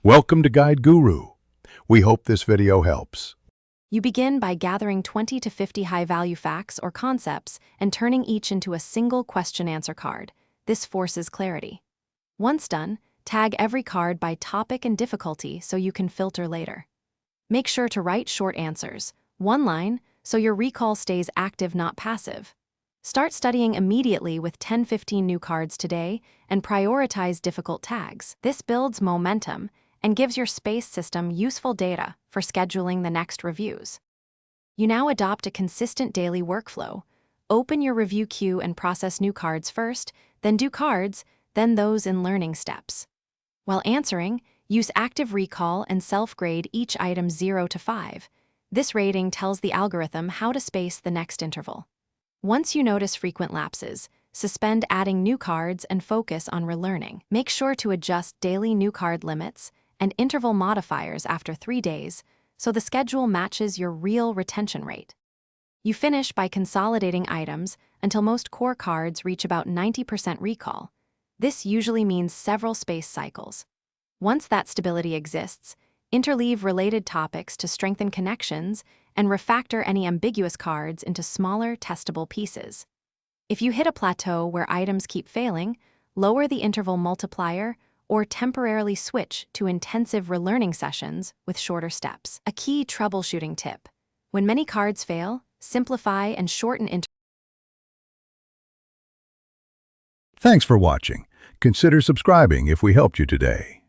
Welcome to Guide Guru. We hope this video helps. You begin by gathering 20 to 50 high-value facts or concepts and turning each into a single question-answer card. This forces clarity. Once done, tag every card by topic and difficulty so you can filter later. Make sure to write short answers, one line, so your recall stays active, not passive. Start studying immediately with 10-15 new cards today and prioritize difficult tags. This builds momentum and gives your space system useful data for scheduling the next reviews. You now adopt a consistent daily workflow. Open your review queue and process new cards first, then do cards, then those in learning steps. While answering, use active recall and self-grade each item 0 to 5. This rating tells the algorithm how to space the next interval. Once you notice frequent lapses, suspend adding new cards and focus on relearning. Make sure to adjust daily new card limits and interval modifiers after 3 days so the schedule matches your real retention rate. You finish by consolidating items until most core cards reach about 90% recall. This usually means several space cycles. Once that stability exists, interleave related topics to strengthen connections and refactor any ambiguous cards into smaller, testable pieces. If you hit a plateau where items keep failing, lower the interval multiplier or temporarily switch to intensive relearning sessions with shorter steps. A key troubleshooting tip: when many cards fail, simplify and shorten intervals. Thanks for watching. Consider subscribing if we helped you today.